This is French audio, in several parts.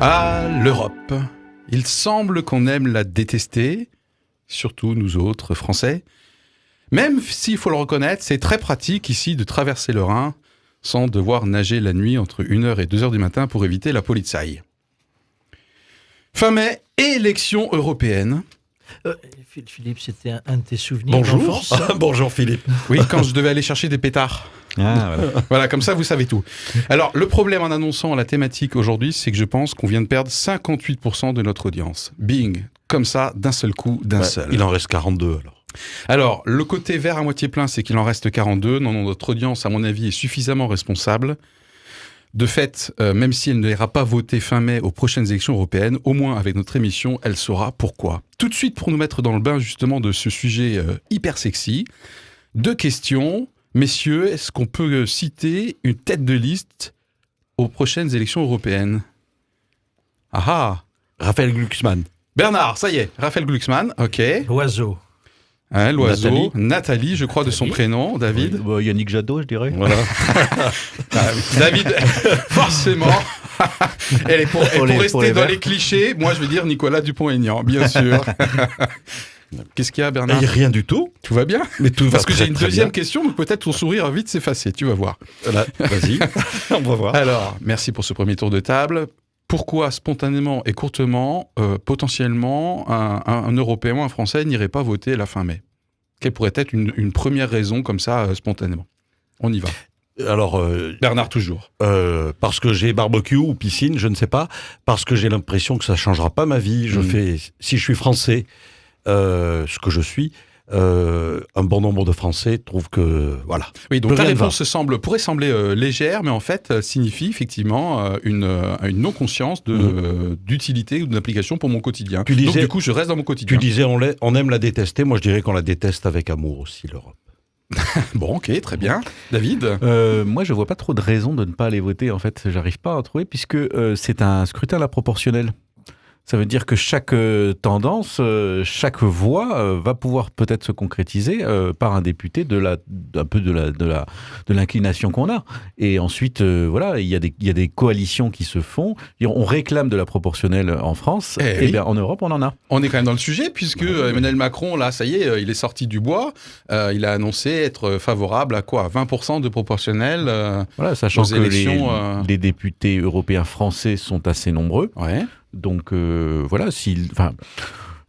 Ah, l'Europe. Il semble qu'on aime la détester, surtout nous autres Français. Même s'il faut le reconnaître, c'est très pratique ici de traverser le Rhin sans devoir nager la nuit entre 1h et 2h du matin pour éviter la Polizei. Fin mai, élections européennes. Philippe, c'était un de tes souvenirs Bonjour. d'enfance, ça Bonjour Philippe. Oui, quand je devais aller chercher des pétards. Ah, voilà. Voilà, comme ça, vous savez tout. Alors, le problème en annonçant la thématique aujourd'hui, c'est que je pense qu'on vient de perdre 58% de notre audience. Bing, comme ça, d'un seul coup, d'un seul. Il en reste 42 alors. Alors, le côté vert à moitié plein, c'est qu'il en reste 42. Non, notre audience, à mon avis, est suffisamment responsable. De fait, même si elle ne ira pas voter fin mai aux prochaines élections européennes, au moins avec notre émission, elle saura pourquoi. Tout de suite, pour nous mettre dans le bain justement de ce sujet hyper sexy, 2 questions. Messieurs, est-ce qu'on peut citer une tête de liste aux prochaines élections européennes ? Ah ah ! Raphaël Glucksmann. Bernard, ça y est, Raphaël Glucksmann, ok. L'oiseau. Hein, l'oiseau, Nathalie. Nathalie, je crois, de son prénom, David. Oui, bah, Yannick Jadot, je dirais. Voilà. David, forcément. Elle est pour les rester dans verts. les clichés. Moi, je vais dire Nicolas Dupont-Aignan, bien sûr. Qu'est-ce qu'il y a, Bernard ? Et rien du tout. Tout va bien ? Mais tout Parce va que très, j'ai une très deuxième bien. question, donc peut-être ton sourire va vite s'effacer, tu vas voir. Voilà, vas-y, on va voir. Alors, merci pour ce premier tour de table. Pourquoi, spontanément et courtement, potentiellement, un Européen ou un Français n'irait pas voter la fin mai ? Quelle pourrait être une première raison, comme ça, spontanément ? On y va. Alors, Bernard, toujours. parce que j'ai barbecue ou piscine, je ne sais pas. Parce que j'ai l'impression que ça ne changera pas ma vie. Si je suis français, ce que je suis, un bon nombre de Français trouvent que, voilà. Oui, donc Plus la rien ne réponse pourrait sembler légère, mais en fait signifie effectivement une non-conscience d'utilité ou d'application pour mon quotidien. Tu Donc disais- du coup, je reste dans mon Tu quotidien. disais, on aime la détester. Moi, je dirais qu'on la déteste avec amour aussi, l'Europe. Bon, ok, très bien. David ? Moi, je vois pas trop de raison de ne pas aller voter. En fait, j'arrive pas à en trouver puisque c'est un scrutin à la proportionnelle. Ça veut dire que chaque tendance, chaque voix va pouvoir peut-être se concrétiser par un député un peu de l'inclination qu'on a. Et ensuite, voilà, il y a des coalitions qui se font. On réclame de la proportionnelle en France. Eh Et oui. bien en Europe, on en a. On est quand même dans le sujet, puisque Emmanuel Macron, là, ça y est, il est sorti du bois. Il a annoncé être favorable à quoi ? 20% de proportionnel Voilà, sachant aux que élections. les députés européens français sont assez nombreux. Ouais. Donc voilà,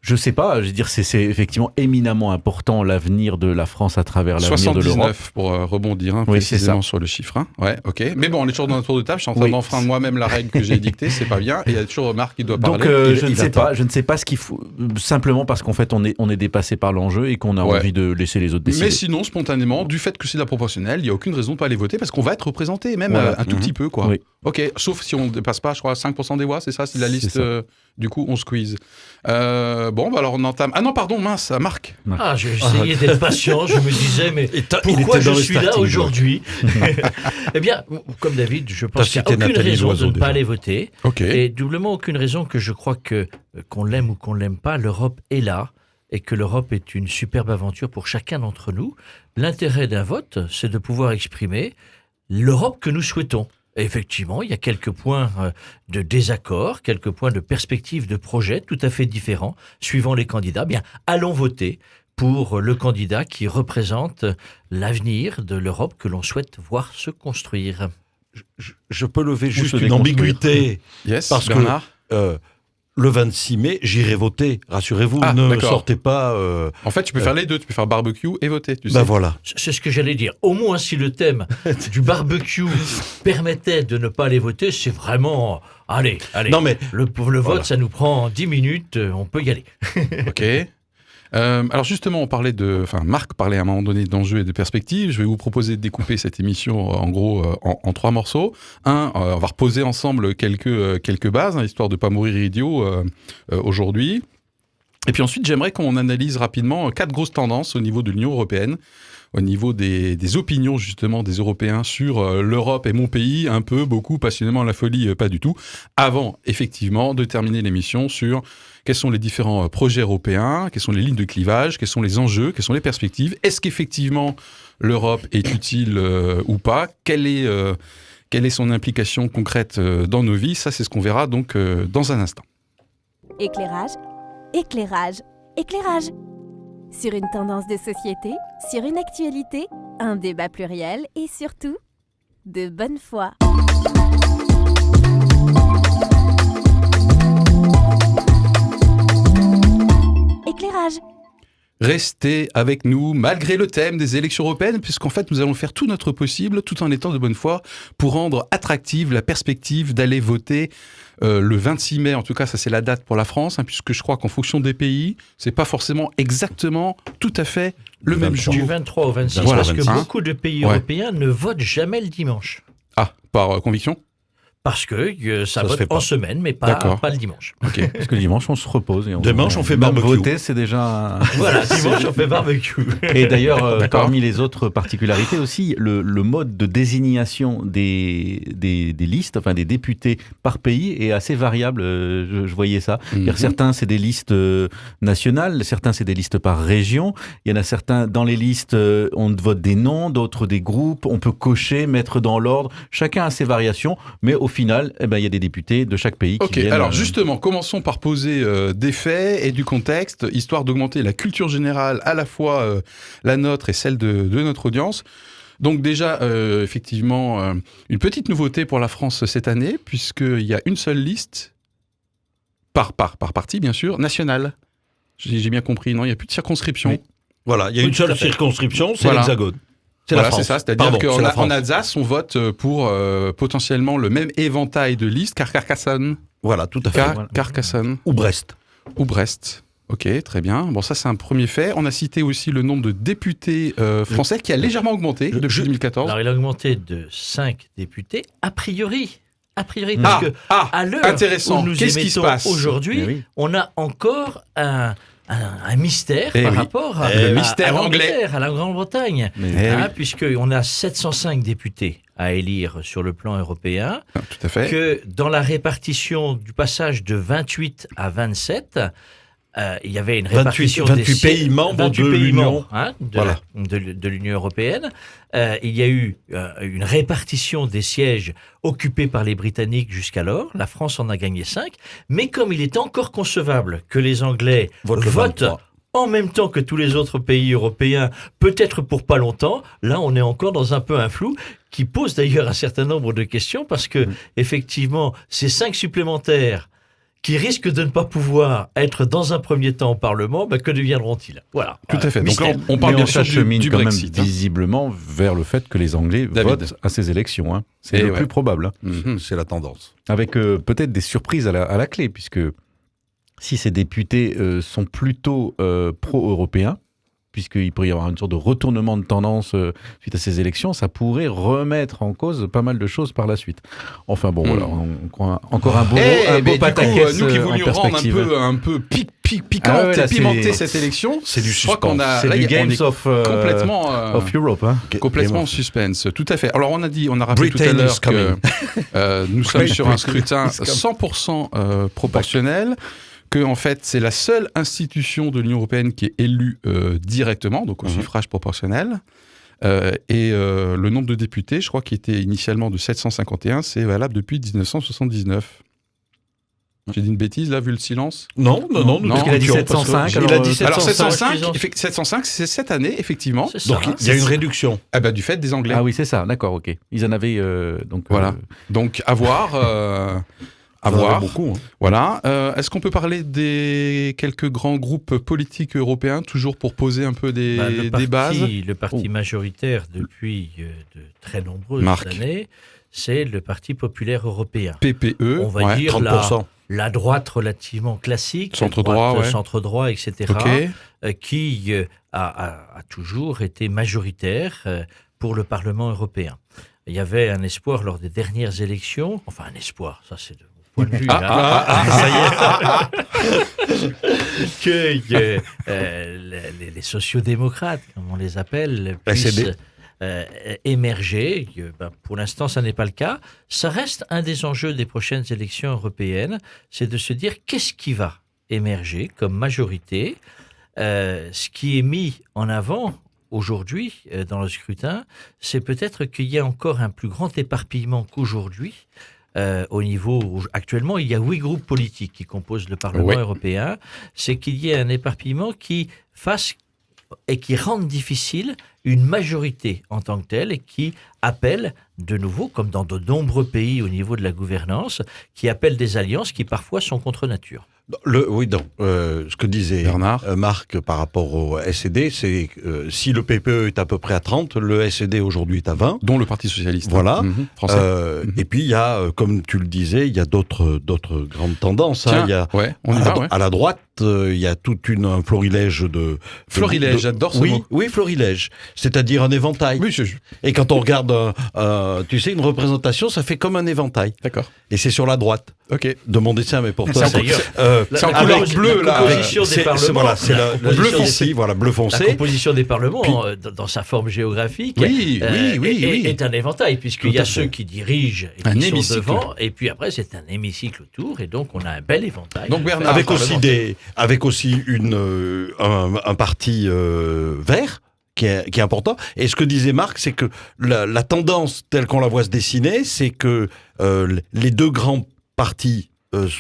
je sais pas, je veux dire, c'est effectivement éminemment important l'avenir de la France à travers l'avenir de l'Europe. 79 pour rebondir Oui, précisément c'est sur le chiffre. Hein. Ouais, ok. Mais bon, on est toujours dans un tour de table. Je suis en train Oui. d'enfreindre moi-même la règle que j'ai dictée. C'est pas bien. Et il y a toujours Marc qui doit parler. Donc je ne sais attend. pas, je ne sais pas ce qu'il faut, simplement parce qu'en fait on est dépassé par l'enjeu et qu'on a Ouais. envie de laisser les autres décider. Mais sinon, spontanément, du fait que c'est de la proportionnelle, il n'y a aucune raison de pas aller voter parce qu'on va être représenté, même Voilà. un tout petit peu, quoi. Oui. Ok, sauf si on ne dépasse pas, je crois, 5% des voix, c'est ça, c'est la C'est liste. ça. Du coup, on squeeze. Bon, bah alors on entame. Ah non, pardon, mince, Marc. Ah, j'essayais d'être patient, je me disais, mais pourquoi je suis là aujourd'hui ? Eh bien, comme David, je pense qu'il n'y a cité aucune Nathalie raison Loiseau, de ne pas déjà. aller voter. Ok. Et doublement aucune raison que je crois que, qu'on l'aime ou qu'on ne l'aime pas, l'Europe est là et que l'Europe est une superbe aventure pour chacun d'entre nous. L'intérêt d'un vote, c'est de pouvoir exprimer l'Europe que nous souhaitons. Et effectivement, il y a quelques points de désaccord, quelques points de perspective, de projet tout à fait différents suivant les candidats. Bien, allons voter pour le candidat qui représente l'avenir de l'Europe que l'on souhaite voir se construire. Je peux lever juste se une déconstruire. ambiguïté. Yes, Parce que Bernard. Le 26 mai, j'irai voter. Rassurez-vous, Ah, ne d'accord. sortez pas. En fait, tu peux faire les deux. Tu peux faire barbecue et voter, tu sais. Ben voilà. C'est ce que j'allais dire. Au moins, si le thème du barbecue permettait de ne pas aller voter, c'est vraiment... Allez. Non mais Le vote, Voilà. ça nous prend 10 minutes, on peut y aller. Ok. Alors justement, Marc parlait à un moment donné d'enjeux et de perspectives. Je vais vous proposer de découper cette émission en gros en 3 morceaux. On va reposer ensemble quelques bases, hein, histoire de pas mourir idiot aujourd'hui. Et puis ensuite, j'aimerais qu'on analyse rapidement 4 grosses tendances au niveau de l'Union européenne, au niveau des opinions justement des Européens sur l'Europe et mon pays, un peu, beaucoup, passionnément, la folie, pas du tout, avant effectivement de terminer l'émission sur quels sont les différents projets européens, quelles sont les lignes de clivage, quels sont les enjeux, quelles sont les perspectives, est-ce qu'effectivement l'Europe est utile ou pas, quelle est Quelle est son implication concrète dans nos vies? Ça, c'est ce qu'on verra donc dans un instant. Éclairage, éclairage, éclairage. Sur une tendance de société, sur une actualité, un débat pluriel et surtout, de bonne foi. Éclairage. Restez avec nous malgré le thème des élections européennes, puisqu'en fait, nous allons faire tout notre possible, tout en étant de bonne foi, pour rendre attractive la perspective d'aller voter le 26 mai. En tout cas, ça c'est la date pour la France, puisque je crois qu'en fonction des pays, c'est pas forcément exactement tout à fait le même jour. Du 23 au 26, Voilà, parce que 26. beaucoup de pays Ouais. européens ne votent jamais le dimanche. Ah, par conviction? Parce que ça Ça se vote fait pas. en semaine, mais D'accord. pas le dimanche. Ok. Parce que le dimanche, on se repose. Et Dimanche, on fait même barbecue. voter, c'est déjà... Voilà, dimanche, on fait barbecue. Et d'ailleurs, D'accord. parmi les autres particularités aussi, le mode de désignation des listes, enfin des députés par pays est assez variable. Je voyais ça. C'est-à-dire, certains, c'est des listes nationales, certains, c'est des listes par région. Il y en a certains, dans les listes, on vote des noms, d'autres des groupes. On peut cocher, mettre dans l'ordre. Chacun a ses variations, mais au final, eh ben, il y a des députés de chaque pays qui Ok, viennent... alors justement, commençons par poser des faits et du contexte, histoire d'augmenter la culture générale, à la fois la nôtre et celle de notre audience. Donc déjà, effectivement, une petite nouveauté pour la France cette année, puisqu'il y a une seule liste, par parti bien sûr, nationale. J'ai bien compris, non? Il n'y a plus de circonscription. Oui. Voilà, il y a Oui, une tout à seule fait. circonscription, c'est Voilà. l'Hexagone. C'est Voilà, la France. c'est ça, c'est-à-dire Pardon, c'est la France. qu'en Alsace, on vote pour potentiellement le même éventail de listes Carcassonne, Voilà, tout à fait. Carcassonne Ou Brest. ou Brest. Ok, très bien. Bon, ça, c'est un premier fait. On a cité aussi le nombre de députés français qui a légèrement augmenté depuis 2014. Alors, il a augmenté de 5 députés, a priori, parce que à l'heure intéressant. où nous Qu'est-ce qui se émettons passe? aujourd'hui, Mais oui. on a encore un mystère Eh par oui. rapport à, Le à- mystère à anglais. l'Angleterre, à la Grande-Bretagne. Mais- Eh oui. Puisqu'on a 705 députés à élire sur le plan européen, Ah, tout à fait. que dans la répartition du passage de 28 à 27, il y avait une 28 répartition 28 des pays sièges- membres 28 de pays l'Union. membres, Voilà. de l'Union européenne. Il y a eu une répartition des sièges occupés par les Britanniques jusqu'alors. La France en a gagné 5. Mais comme il est encore concevable que les Anglais Vote le votent 23. en même temps que tous les autres pays européens, peut-être pour pas longtemps, là on est encore dans un peu un flou qui pose d'ailleurs un certain nombre de questions parce que effectivement ces 5 supplémentaires qui risquent de ne pas pouvoir être dans un premier temps au Parlement, que deviendront-ils? Voilà. Tout à fait. Donc là, Mystère. on parle Mais bien sûr s'achemine du quand Brexit. même visiblement vers le fait que les Anglais David. votent à ces élections. Hein. C'est Eh le ouais. plus probable. Hein. Mhm. C'est la tendance. Avec peut-être des surprises à la clé, puisque si ces députés sont plutôt pro-européens, puisqu'il pourrait y avoir une sorte de retournement de tendance suite à ces élections, ça pourrait remettre en cause pas mal de choses par la suite. Enfin bon, voilà, on croit encore un beau, Eh, mais du coup, pataquès nous qui en voulions rendre perspective. un peu piquante Ah ouais, là, et pimenter c'est- cette élection, c'est du je crois qu'on a C'est là, du on Games est complètement of Europe. Hein. complètement en suspense. Tout à fait. Alors on a rappelé tout à Britain l'heure is coming. que nous sommes sur un scrutin 100% proportionnel, que en fait c'est la seule institution de l'Union européenne qui est élue directement, donc au suffrage proportionnel. Et le nombre de députés, je crois qu'il était initialement de 751, c'est valable depuis 1979. J'ai dit une bêtise là, vu le silence? Non, Non, nous il a dit discutions, 705, parce que- alors, Il a dit Alors 705. 705, 705 c'est cette année, effectivement. C'est ça, Donc hein. il y a une réduction. Ah bah, du fait des Anglais. Ah oui, c'est ça, d'accord, ok. Ils en avaient donc. Voilà. Donc à voir. À Ça en voir. avait beaucoup. Hein. Voilà. Est-ce qu'on peut parler des quelques grands groupes politiques européens, toujours pour poser un peu des bases? Le parti majoritaire depuis de très nombreuses Marc. années, c'est le Parti populaire européen. PPE, On va ouais. dire 30%. la droite relativement classique, Centre-droit, ouais. centre-droit, etc., Ok. qui a toujours été majoritaire pour le Parlement européen. Il y avait un espoir lors des dernières élections, enfin un espoir, ça c'est de mon point de vue, Ah, que les sociodémocrates, comme on les appelle, puissent SED. émerger. Pour l'instant, ça n'est pas le cas. Ça reste un des enjeux des prochaines élections européennes, c'est de se dire qu'est-ce qui va émerger comme majorité. Ce qui est mis en avant aujourd'hui, dans le scrutin, c'est peut-être qu'il y a encore un plus grand éparpillement qu'aujourd'hui. Au niveau, actuellement, il y a 8 groupes politiques qui composent le Parlement européen. C'est qu'il y ait un éparpillement qui fasse et qui rende difficile une majorité en tant que telle et qui appelle de nouveau, comme dans de nombreux pays au niveau de la gouvernance, qui appelle des alliances qui parfois sont contre nature. Ce que disait Bernard. Marc par rapport au SED, c'est que si le PPE est à peu près à 30, le SED aujourd'hui est à 20. Dont le Parti Socialiste. Voilà. Français. Et puis il y a, comme tu le disais, il y a d'autres grandes tendances. Tiens, Il y a, on y va, à la droite, il y a tout un florilège de... Florilège, j'adore ce mot. Oui, florilège. C'est-à-dire un éventail. Oui, Et quand on regarde, tu sais, une représentation, ça fait comme un éventail. D'accord. Et c'est sur la droite. Ok. De mon dessin, mais pour toi, C'est en couleur bleue, là. La composition des parlements. Voilà, c'est le bleu foncé. Voilà, bleu foncé. La composition des parlements, dans sa forme géographique, oui. est un éventail, puisqu'il y a ceux qui dirigent et qui sont devant, et puis après, c'est un hémicycle autour, et donc on a un bel éventail. Donc Bernard, avec aussi un parti vert, qui est important. Et ce que disait Marc, c'est que la tendance telle qu'on la voit se dessiner, c'est que les deux grands partis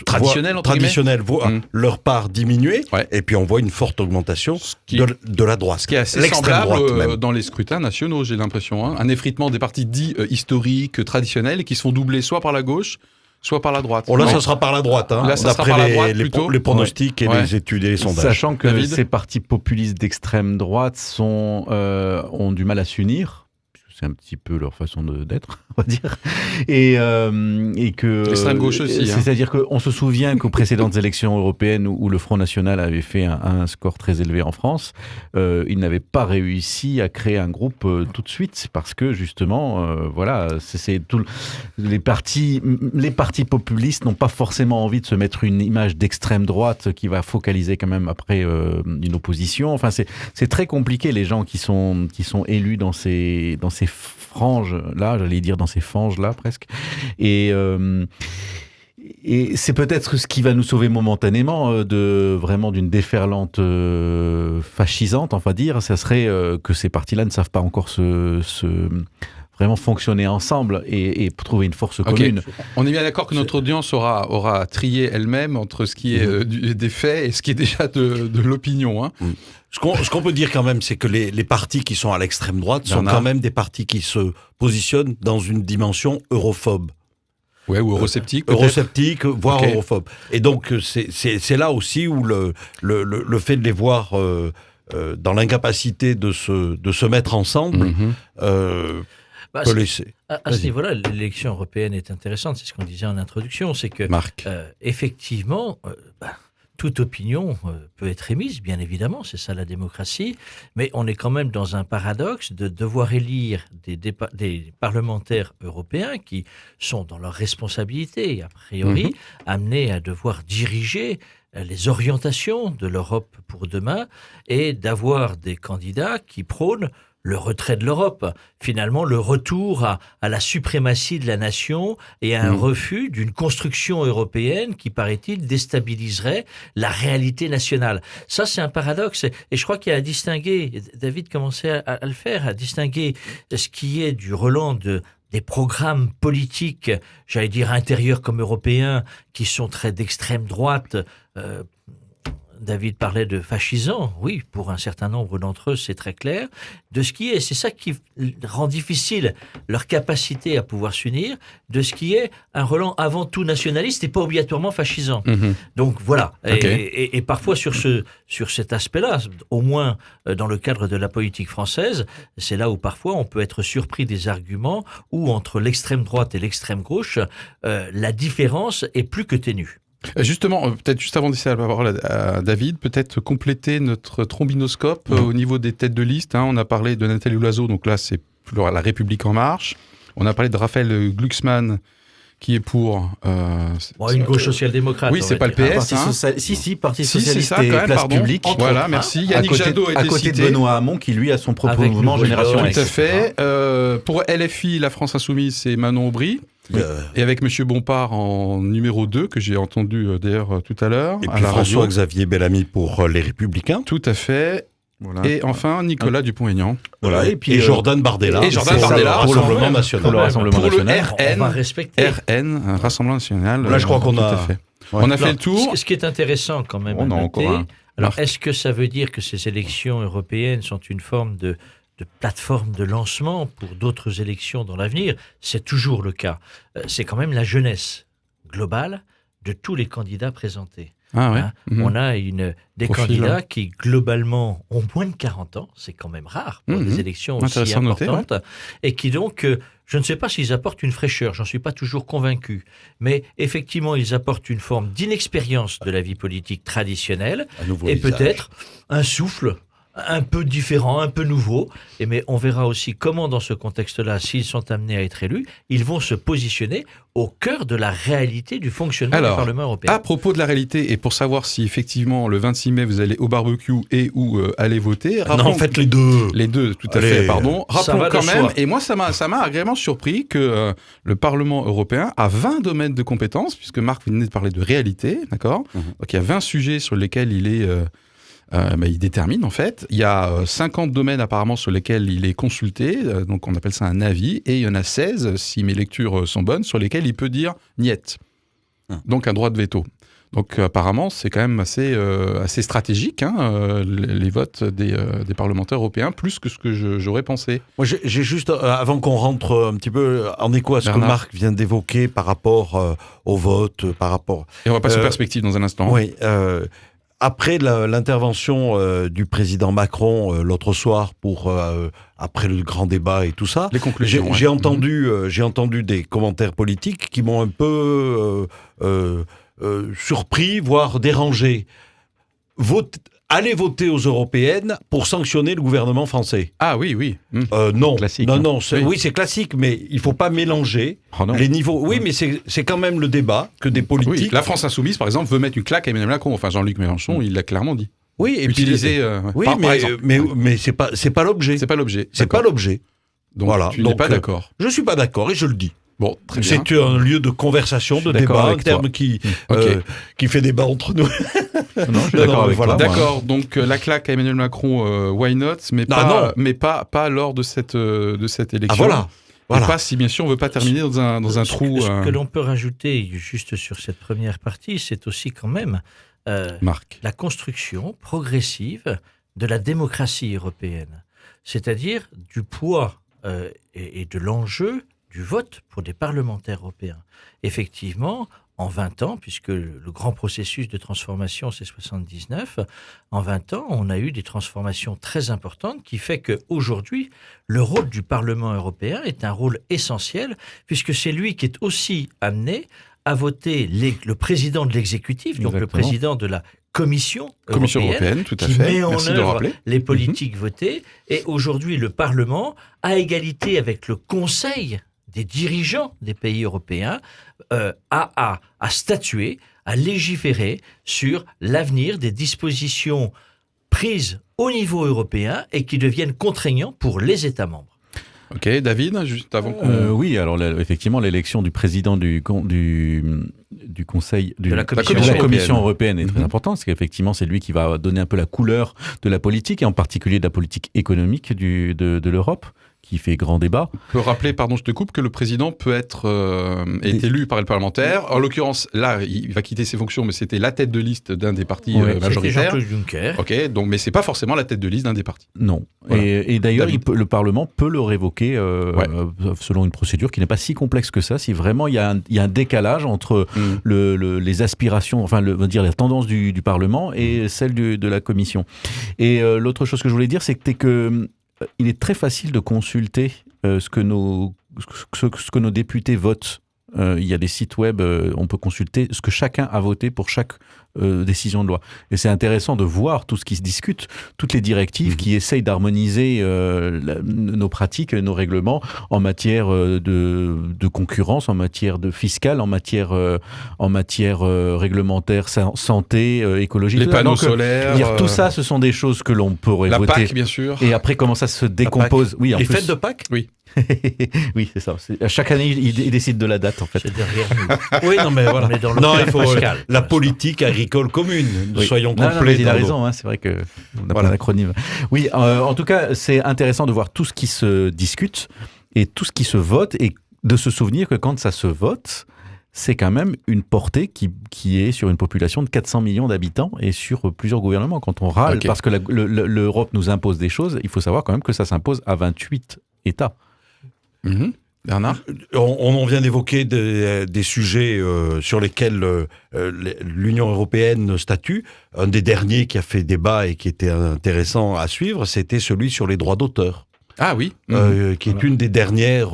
traditionnels voient leur part diminuer, et puis on voit une forte augmentation de la droite. Ce qui est assez semblable dans les scrutins nationaux, j'ai l'impression. Un effritement des partis dits historiques, traditionnels, qui sont doublés soit par la gauche, soit par la droite. Là, ça sera par la droite. Là, ça sera par la droite, plutôt. Les pronostics et les études et les sondages. Sachant que ces partis populistes d'extrême droite ont du mal à s'unir. C'est un petit peu leur façon d'être, on va dire. Et que... L'extrême gauche aussi. C'est-à-dire qu'on se souvient qu'aux précédentes élections européennes où le Front National avait fait un score très élevé en France, il n'avait pas réussi à créer un groupe tout de suite parce que justement, les partis populistes n'ont pas forcément envie de se mettre une image d'extrême droite qui va focaliser quand même après une opposition. Enfin, c'est très compliqué les gens qui sont élus dans ces franges-là, j'allais dire dans ces fanges-là presque. Et c'est peut-être ce qui va nous sauver momentanément d'une déferlante fascisante, on va dire. Ça serait que ces partis-là ne savent pas encore vraiment fonctionner ensemble et trouver une force commune. On est bien d'accord que notre audience aura trié elle-même entre ce qui est des faits et ce qui est déjà de l'opinion. Hein. Ce qu'on peut dire quand même, c'est que les partis qui sont à l'extrême droite sont quand même des partis qui se positionnent dans une dimension europhobe. Ouais, ou eurosceptique. Eurosceptique, voire europhobe. Et donc, c'est là aussi où le fait de les voir dans l'incapacité de se mettre ensemble peut laisser. À ce niveau-là, l'élection européenne est intéressante. C'est ce qu'on disait en introduction. C'est que, effectivement, toute opinion peut être émise, bien évidemment, c'est ça la démocratie, mais on est quand même dans un paradoxe de devoir élire des parlementaires européens qui sont dans leurs responsabilités, a priori, amenés à devoir diriger les orientations de l'Europe pour demain et d'avoir des candidats qui prônent le retrait de l'Europe, finalement le retour à la suprématie de la nation et à un refus d'une construction européenne qui, paraît-il, déstabiliserait la réalité nationale. Ça, c'est un paradoxe. Et je crois qu'il y a à distinguer, David commençait à le faire, à distinguer ce qui est du relent des programmes politiques, j'allais dire intérieurs comme européens, qui sont très d'extrême droite. David parlait de fascisants, oui, pour un certain nombre d'entre eux, c'est très clair. De ce qui est, c'est ça qui rend difficile leur capacité à pouvoir s'unir, de ce qui est un relent avant tout nationaliste et pas obligatoirement fascisant. Donc voilà, et parfois sur cet aspect-là, au moins dans le cadre de la politique française, c'est là où parfois on peut être surpris des arguments où entre l'extrême droite et l'extrême gauche, la différence est plus que ténue. Justement, peut-être juste avant de laisser la parole à David, peut-être compléter notre trombinoscope au niveau des têtes de liste. On a parlé de Nathalie Loiseau, donc là c'est La République En Marche. On a parlé de Raphaël Glucksmann, qui est pour... une gauche social-démocrate. Oui, c'est pas le PS. Parti Socialiste et Place Publique. Voilà, merci. Yannick Jadot a été à côté cité. de Benoît Hamon, qui lui a son propre mouvement Génération X. Tout à fait. Pour LFI, la France Insoumise, c'est Manon Aubry. Et avec M. Bompard en numéro 2, que j'ai entendu d'ailleurs tout à l'heure. Et puis François-Xavier Bellamy pour Les Républicains. Tout à fait. Voilà. Et enfin, Nicolas Dupont-Aignan. Voilà. Et puis, Et Jordan Bardella. et Jordan pour Bardella, le Rassemblement pour le national. Rassemblement Pour le national. On va RN, respecter. Rassemblement National. Là, je crois qu'on tout a- à fait. Ouais. On a fait Alors, le tour. Ce qui est intéressant quand même On à a noter, encore un. alors Marc. est-ce que ça veut dire que ces élections européennes sont une forme de plateforme de lancement pour d'autres élections dans l'avenir? C'est toujours le cas. C'est quand même la jeunesse globale de tous les candidats présentés. Ah ouais. Hein, Mhm. On a des Profil, candidats qui, globalement, ont moins de 40 ans. C'est quand même rare pour Mhm. des élections aussi Intéressant à noter, importantes. Et qui donc, je ne sais pas s'ils apportent une fraîcheur, j'en suis pas toujours convaincu. Mais effectivement, ils apportent une forme d'inexpérience de la vie politique traditionnelle Un nouveau et visage. peut-être un souffle un peu différent, un peu nouveau. Mais on verra aussi comment, dans ce contexte-là, s'ils sont amenés à être élus, ils vont se positionner au cœur de la réalité du fonctionnement Alors, du Parlement européen. À propos de la réalité, et pour savoir si effectivement le 26 mai vous allez au barbecue et ou aller voter, Non, en fait, les deux. les deux, tout à Allez, fait, pardon. ça Rappelons va de quand même, soi. et moi ça m'a agréablement surpris que le Parlement européen a 20 domaines de compétences, puisque Marc venait de parler de réalité, d'accord. Mhm. Donc il y a 20 sujets sur lesquels il détermine en fait. Il y a 50 domaines apparemment sur lesquels il est consulté, donc on appelle ça un avis, et il y en a 16, si mes lectures sont bonnes, sur lesquels il peut dire niet. Donc un droit de veto. Donc apparemment c'est quand même assez stratégique, hein, les votes des parlementaires européens, plus que ce que j'aurais pensé. Moi, j'ai juste, avant qu'on rentre un petit peu en écho à ce Bernard. que Marc vient d'évoquer par rapport au vote, par rapport... Et on va passer aux perspectives dans un instant. Oui, après l'intervention du président Macron l'autre soir après le grand débat et tout ça, Les conclusions. ouais. j'ai entendu des commentaires politiques qui m'ont un peu surpris, voire dérangé. Allez voter aux européennes pour sanctionner le gouvernement français. Ah oui, oui. Non, Classique, non, hein. non. Oui. Oui, c'est classique, mais il faut pas mélanger Oh non. les niveaux. Oui, mais c'est quand même le débat que des Oui, politiques. la France Insoumise, par exemple, veut mettre une claque à Emmanuel Macron. Enfin, Jean-Luc Mélenchon, il l'a clairement dit. Oui, et puis Utiliser, oui, par mais exemple. mais c'est pas l'objet. C'est pas l'objet. C'est pas D'accord. l'objet. Donc, Voilà. tu n'es Donc, pas d'accord. Je suis pas d'accord et je le dis. Bon, très bien. C'est un lieu de conversation, Je suis de d'accord débat, un avec toi. terme Ok. qui fait débat entre nous. Non, je suis Non, d'accord non, avec voilà. toi. moi, hein. D'accord, donc la claque à Emmanuel Macron, why not, mais Non, pas lors de cette élection. Ah voilà. Et Voilà. pas si bien sûr on veut pas terminer dans un Ce trou. que- Ce que l'on peut rajouter juste sur cette première partie, c'est aussi quand même Marc. la construction progressive de la démocratie européenne, c'est-à-dire du poids et de l'enjeu du vote pour des parlementaires européens. Effectivement, en 20 ans, puisque le grand processus de transformation c'est 79, en 20 ans, on a eu des transformations très importantes qui fait qu'aujourd'hui, le rôle du Parlement européen est un rôle essentiel, puisque c'est lui qui est aussi amené à voter le président de l'exécutif, donc le Exactement. président de la Commission Européenne, tout à qui fait. met en Merci de œuvre rappeler. les politiques votées. Et aujourd'hui, le Parlement, à égalité avec le Conseil des dirigeants des pays européens, a statué, à légiférer sur l'avenir des dispositions prises au niveau européen et qui deviennent contraignants pour les États membres. Ok, David, juste avant qu'on... Oui, alors effectivement, l'élection du président du Conseil De la Commission de la européenne. Commission européenne est très Mhm. importante, parce qu'effectivement, c'est lui qui va donner un peu la couleur de la politique, et en particulier de la politique économique de l'Europe, qui fait grand débat. On peut rappeler, pardon, je te coupe, que le président peut être est élu par les parlementaires. En l'occurrence, là, il va quitter ses fonctions, mais c'était la tête de liste d'un des partis Ouais, C'était majoritaires. Jean-Claude Juncker. Ok, donc, mais c'est pas forcément la tête de liste d'un des partis. Non. Voilà. Et d'ailleurs, David. le Parlement peut le révoquer selon une procédure qui n'est pas si complexe que ça. Si vraiment il y a un décalage entre les aspirations, enfin, on va dire la tendance du Parlement et celle de la Commission. Et l'autre chose que je voulais dire, c'est que il est très facile de consulter ce que nos députés votent. Il y a des sites web, on peut consulter ce que chacun a voté pour chaque décision de loi. Et c'est intéressant de voir tout ce qui se discute, toutes les directives qui essayent d'harmoniser nos pratiques, nos règlements en matière de concurrence, en matière de fiscale, en matière réglementaire, santé, écologie. Les tout ça. panneaux Donc, solaires. dire, tout ça, ce sont des choses que l'on pourrait La voter. PAC, bien sûr. Et après, comment ça se décompose? Oui, en Les plus. fêtes de Pâques. Oui. Oui, c'est ça. Chaque année, il décide de la date, en fait. C'est derrière nous. Oui, non, mais voilà. On est dans le Non, cas il faut pascal. la politique arrive agricole commune. Oui. Soyons Non, complets. il a dans nos- raison, hein, c'est vrai qu'on n'a Voilà. pas d'acronyme. Oui, en tout cas, c'est intéressant de voir tout ce qui se discute et tout ce qui se vote et de se souvenir que quand ça se vote, c'est quand même une portée qui est sur une population de 400 millions d'habitants et sur plusieurs gouvernements. Quand on râle Ok. parce que l'Europe nous impose des choses, il faut savoir quand même que ça s'impose à 28 États. Mhm. Bernard? On en vient d'évoquer des sujets sur lesquels l'Union européenne statue. Un des derniers qui a fait débat et qui était intéressant à suivre, c'était celui sur les droits d'auteur. Ah oui. Qui est une des dernières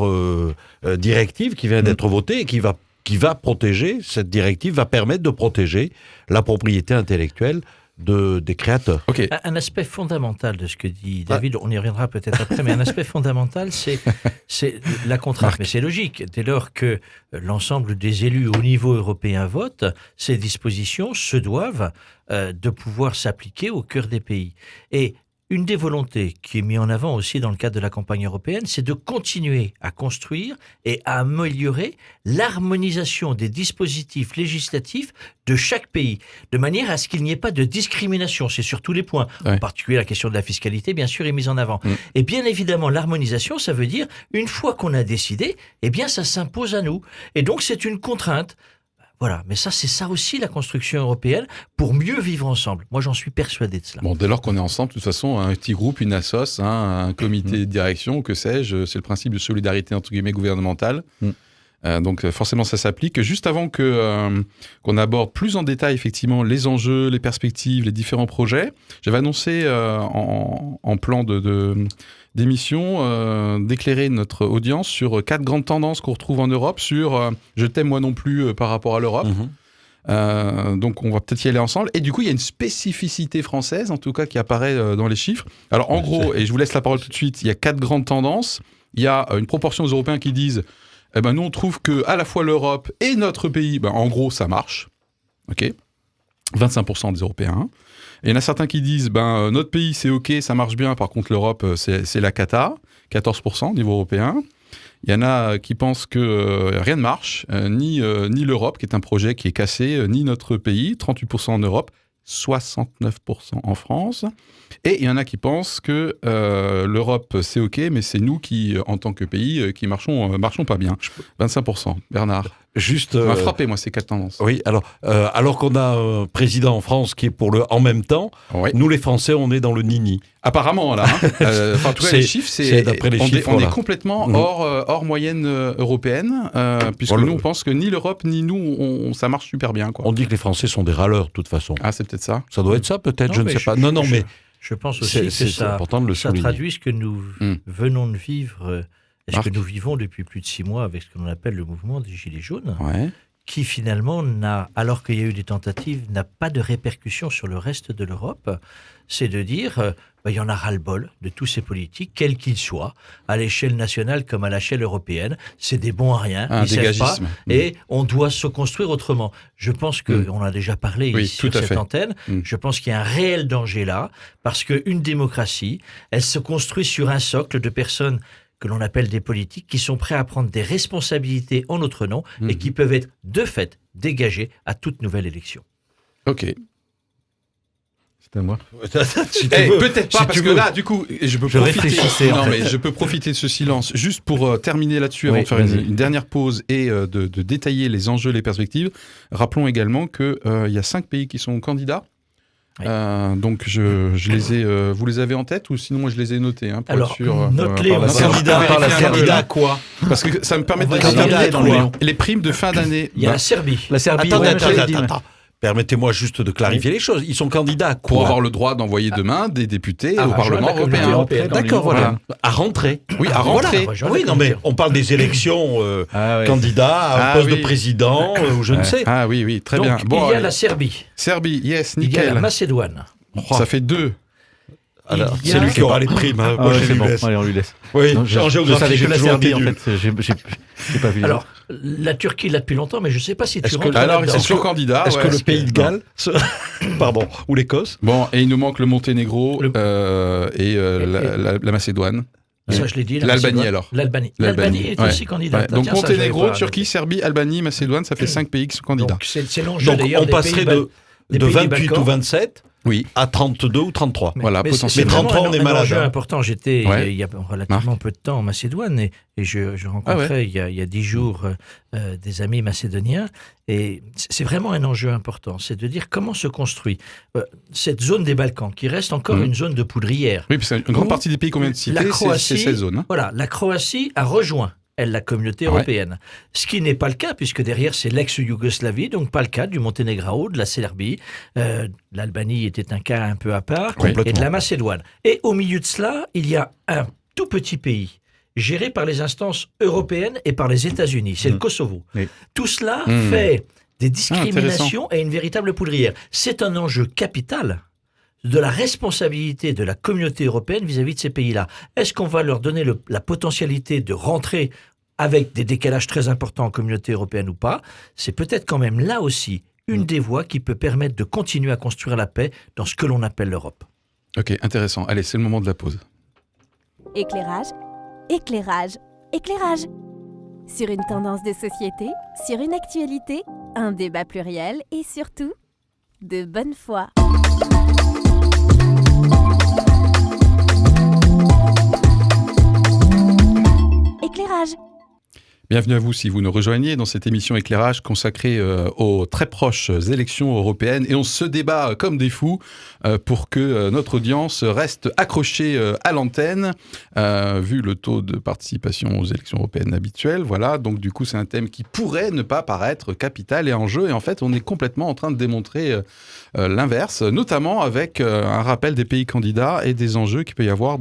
directives qui vient d'être votée et qui va protéger, cette directive va permettre de protéger la propriété intellectuelle des créateurs. Ok. Un aspect fondamental de ce que dit David, on y reviendra peut-être après, mais un aspect fondamental, c'est la contrainte. Mais c'est logique. Dès lors que l'ensemble des élus au niveau européen votent, ces dispositions se doivent de pouvoir s'appliquer au cœur des pays. Et une des volontés qui est mise en avant aussi dans le cadre de la campagne européenne, c'est de continuer à construire et à améliorer l'harmonisation des dispositifs législatifs de chaque pays, de manière à ce qu'il n'y ait pas de discrimination. C'est sur tous les points. Ouais. En particulier, la question de la fiscalité, bien sûr, est mise en avant. Et bien évidemment, l'harmonisation, ça veut dire, une fois qu'on a décidé, eh bien, ça s'impose à nous. Et donc, c'est une contrainte. Voilà, mais ça, c'est ça aussi la construction européenne pour mieux vivre ensemble. Moi, j'en suis persuadé de cela. Bon, dès lors qu'on est ensemble, de toute façon, un petit groupe, une assoce, un comité de direction, que sais-je, c'est le principe de solidarité entre guillemets gouvernementale. Donc forcément, ça s'applique. Juste avant qu'on aborde plus en détail effectivement les enjeux, les perspectives, les différents projets, j'avais annoncé en plan d'émission d'éclairer notre audience sur 4 grandes tendances qu'on retrouve en Europe sur je t'aime moi non plus par rapport à l'Europe. Donc on va peut-être y aller ensemble. Et du coup, il y a une spécificité française, en tout cas, qui apparaît dans les chiffres. Alors en gros, et je vous laisse la parole tout de suite, il y a 4 grandes tendances. Il y a une proportion des Européens qui disent eh ben, nous, on trouve que à la fois l'Europe et notre pays, ben, en gros, ça marche. OK. 25% des Européens. Et il y en a certains qui disent notre pays, c'est OK, ça marche bien. Par contre, l'Europe, c'est la cata. 14% au niveau européen. Il y en a qui pensent que rien ne marche, ni l'Europe, qui est un projet qui est cassé, ni notre pays, 38% en Europe, 69% en France. Et il y en a qui pensent que l'Europe, c'est OK, mais c'est nous qui, en tant que pays, qui marchons pas bien. 25%. Bernard. Juste. Ça m'a frappé, moi, ces 4 tendances. Oui, alors qu'on a un président en France qui est pour le en même temps, Oui. nous les Français, on est dans le nini. Apparemment, là. En tout cas, les chiffres, c'est d'après les chiffres, on voilà. est complètement hors moyenne européenne, puisque Voilà. nous, on pense que ni l'Europe, ni nous, ça marche super bien. Quoi. On dit que les Français sont des râleurs, de toute façon. Ah, c'est peut-être ça. Ça doit être ça, peut-être, Non, je ne mais sais pas. Non, mais Je pense aussi que c'est ça, important de le ça souligner. traduit ce que nous venons de vivre, et ce Marc. que nous vivons depuis plus de 6 mois avec ce que l'on appelle le mouvement des Gilets jaunes, Ouais. qui finalement, alors qu'il y a eu des tentatives, n'a pas de répercussions sur le reste de l'Europe. C'est de dire, il y en a ras-le-bol de tous ces politiques, quels qu'ils soient, à l'échelle nationale comme à l'échelle européenne. C'est des bons à rien, Un ils savent pas, dégagisme. et on doit se construire autrement. Je pense que, on a déjà parlé Oui, ici tout sur à cette fait. antenne, je pense qu'il y a un réel danger là, parce qu'une démocratie, elle se construit sur un socle de personnes que l'on appelle des politiques, qui sont prêts à prendre des responsabilités en notre nom et qui peuvent être, de fait, dégagées à toute nouvelle élection. Ok. C'est à moi. Peut-être pas, parce que là, du coup, je peux réfléchissais, en fait. mais je peux profiter de ce silence juste pour terminer là-dessus, avant Oui, de faire vas-y. une dernière pause et de détailler les enjeux, les perspectives. Rappelons également qu'il y a 5 pays qui sont candidats. Oui. Donc je les ai. Vous les avez en tête ou sinon moi je les ai notés pour Alors, être sûr. note-les, par la on va candidat, voir. vérifier un peu, Candidat là. à quoi? Parce que ça me permet On de va déterminer essayer dans le lion. les primes de fin d'année. Il y a la Serbie. La Serbie, Attendez, ouais, j'avais dit, ouais. attends. Permettez-moi juste de clarifier les choses. Ils sont candidats à Pour quoi? avoir le droit d'envoyer demain des députés À au rejoindre Parlement la communauté européen. européenne. D'accord, voilà. À rentrer. Oui, à Voilà. rentrer. Rejoindre Oui, la non, mais communauté. on parle des élections Ah ouais. candidats à un Ah poste oui. de président ou je ne sais. Ah oui, très Donc, bien. Bon, il y a la Serbie, Serbie, yes, il y a la nickel. Macédoine. Ça fait 2. Alors, il y c'est a- lui qui aura les primes. Hein. Ah Moi, ouais, je c'est lui bon, laisse. allez, on lui laisse. Oui, Non, en je géographie, savais j'ai que la toujours Serbie, été en nul. fait. J'ai pas vu. les Alors, la Turquie l'a depuis longtemps, mais je ne sais pas si tu Est-ce que- rentres Alors, ils là-dedans. sont candidats. Est-ce ouais. que le pays de Galles, pardon, ou l'Écosse? Bon, et il nous manque le Monténégro et la Macédoine. Ça, je l'ai dit. la L'Albanie, Macédoine. alors. L'Albanie. L'Albanie, L'Albanie est ouais. aussi candidate. Ouais. Donc Tiens, ça, j'avais Monténégro, pas Turquie, noté. Serbie, Albanie, Macédoine, ça fait 5 pays qui sont candidats. Donc, c'est l'enjeu Donc d'ailleurs on des passerait pays de Les de pays des 28 Balkans. ou 27 Oui. à 32 ou 33. Voilà, Mais potentiellement. c'est Mais vraiment 33, on est un malade, enjeu hein. important. J'étais Ouais. il y a relativement peu de temps en Macédoine et je rencontrais il y a 10 jours des amis macédoniens et c'est vraiment un enjeu important. C'est de dire comment se construit cette zone des Balkans qui reste encore une zone de poudrière. Oui, parce qu'une grande Où partie des pays qu'on vient de citer, la c'est Croatie, cette zone. Hein. Voilà, la Croatie a rejoint la communauté Ouais. européenne. Ce qui n'est pas le cas, puisque derrière, c'est l'ex-Yougoslavie, donc pas le cas du Monténégro, de la Serbie. L'Albanie était un cas un peu à part, et de la Macédoine. Et au milieu de cela, il y a un tout petit pays géré par les instances européennes et par les États-Unis. C'est le Kosovo. Oui. Tout cela Mmh. fait des intéressant. discriminations et une véritable poudrière. C'est un enjeu capital de la responsabilité de la communauté européenne vis-à-vis de ces pays-là. Est-ce qu'on va leur donner la potentialité de rentrer avec des décalages très importants en communauté européenne ou pas? C'est peut-être quand même là aussi une des voies qui peut permettre de continuer à construire la paix dans ce que l'on appelle l'Europe. Ok, intéressant. Allez, c'est le moment de la pause. Éclairage, éclairage, éclairage. Sur une tendance de société, sur une actualité, un débat pluriel et surtout, de bonne foi. Éclairage. Bienvenue à vous si vous nous rejoignez dans cette émission Éclairage consacrée aux très proches élections européennes. Et on se débat comme des fous pour que notre audience reste accrochée à l'antenne, vu le taux de participation aux élections européennes habituelles. Voilà, donc du coup c'est un thème qui pourrait ne pas paraître capital et en jeu. Et en fait on est complètement en train de démontrer l'inverse, notamment avec un rappel des pays candidats et des enjeux qu'il peut y avoir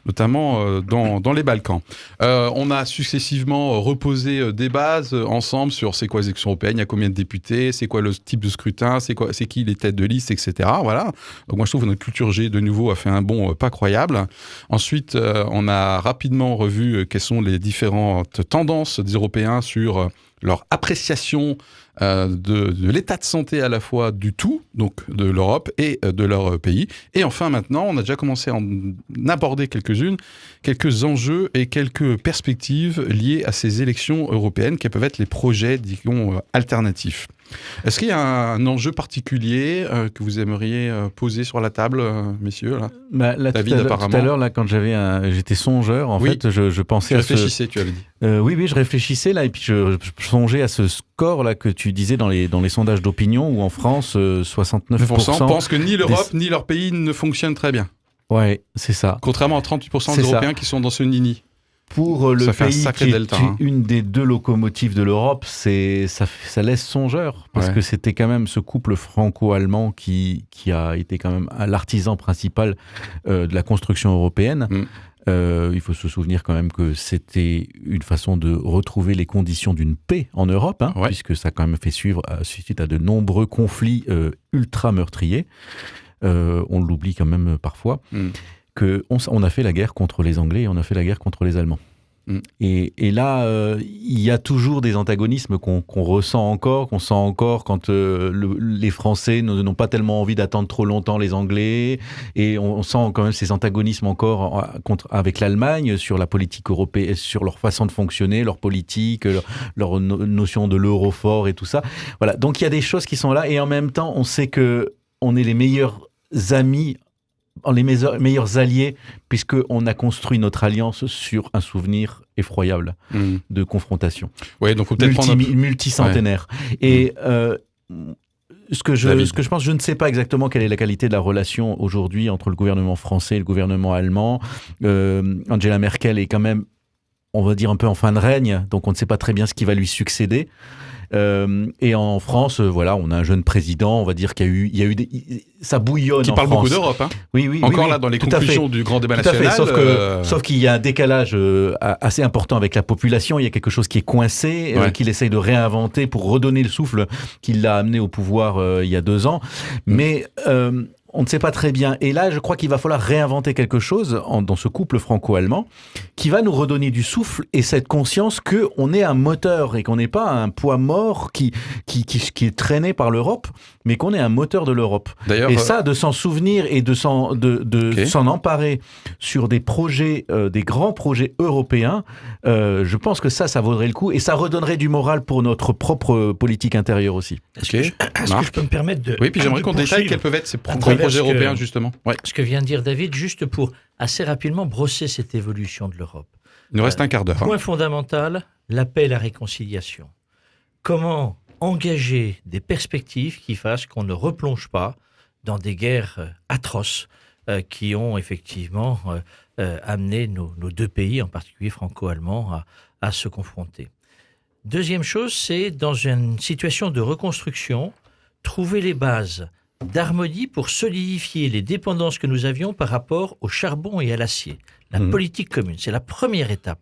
notamment dans les Balkans. On a successivement reposé des bases ensemble sur c'est quoi les élections européennes, il y a combien de députés, c'est quoi le type de scrutin, c'est qui les têtes de liste, etc. Voilà. Donc moi je trouve que notre culture G de nouveau a fait un bond pas croyable. Ensuite, on a rapidement revu quelles sont les différentes tendances des Européens sur leur appréciation de l'état de santé à la fois du tout, donc de l'Europe et de leur pays. Et enfin maintenant, on a déjà commencé à en aborder quelques enjeux et quelques perspectives liées à ces élections européennes qui peuvent être les projets, disons, alternatifs. Est-ce qu'il y a un enjeu particulier que vous aimeriez poser sur la table, messieurs là Là, David, tout à apparemment. l'heure, là, quand j'étais songeur, en Oui. fait, je pensais Tu à ce... réfléchissais, tu avais dit. Oui, je réfléchissais là, et puis je songeais à ce score là que tu disais dans les sondages d'opinion, où en France, 69% pense que ni l'Europe ni leur pays ne fonctionnent très bien. Ouais, c'est ça. Contrairement à 38% C'est des ça. Européens qui sont dans ce nini. Pour le Ça fait un pays sacré qui delta, est hein. une des deux locomotives de l'Europe, ça laisse songeur, parce Ouais. que c'était quand même ce couple franco-allemand qui a été quand même l'artisan principal de la construction européenne. Il faut se souvenir quand même que c'était une façon de retrouver les conditions d'une paix en Europe, hein, Ouais. puisque ça a quand même fait suite à de nombreux conflits ultra meurtriers. On l'oublie quand même parfois. On a fait la guerre contre les Anglais et on a fait la guerre contre les Allemands. Et là, il y a toujours des antagonismes qu'on ressent encore, qu'on sent encore quand les Français n'ont pas tellement envie d'attendre trop longtemps les Anglais, et on sent quand même ces antagonismes encore avec l'Allemagne sur la politique européenne, sur leur façon de fonctionner, leur politique, leur notion de l'euro fort et tout ça. Voilà. Donc il y a des choses qui sont là, et en même temps, on sait que on est les meilleurs amis, les meilleurs alliés, puisqu'on a construit notre alliance sur un souvenir effroyable de confrontation. Ouais, donc faut peut-être prendre multicentenaire. Ouais. Et ce que je pense, je ne sais pas exactement quelle est la qualité de la relation aujourd'hui entre le gouvernement français et le gouvernement allemand. Angela Merkel est quand même, on va dire, un peu en fin de règne, donc on ne sait pas très bien ce qui va lui succéder. Et en France, voilà, on a un jeune président, on va dire qu'il y a eu ça bouillonne qui en parle France. beaucoup d'Europe, hein. Oui, Encore là, dans les conclusions du grand débat national. Sauf qu'il y a un décalage assez important avec la population. Il y a quelque chose qui est coincé, qu'il essaye de réinventer pour redonner le souffle qu'il l'a amené au pouvoir il y a 2 ans. Mais on ne sait pas très bien. Et là, je crois qu'il va falloir réinventer quelque chose dans ce couple franco-allemand qui va nous redonner du souffle et cette conscience qu'on est un moteur et qu'on n'est pas un poids mort qui est traîné par l'Europe, mais qu'on est un moteur de l'Europe. D'ailleurs, Et ça, de s'en souvenir et de s'en emparer sur des projets, des grands projets européens, je pense que ça vaudrait le coup et ça redonnerait du moral pour notre propre politique intérieure aussi. Est-ce que je peux me permettre de... Oui, puis j'aimerais de qu'on détaille poursuivre quels peuvent être ces grands travers projets ce que- européens, justement. Ouais. ce que vient de dire David, juste pour assez rapidement brosser cette évolution de l'Europe. Il nous reste un quart d'heure. Hein. Point fondamental, la paix et la réconciliation. Comment engager des perspectives qui fassent qu'on ne replonge pas dans des guerres atroces qui ont effectivement amené nos deux pays, en particulier franco-allemands, à se confronter. Deuxième chose, c'est dans une situation de reconstruction, trouver les bases d'harmonie pour solidifier les dépendances que nous avions par rapport au charbon et à l'acier. La politique commune, c'est la première étape.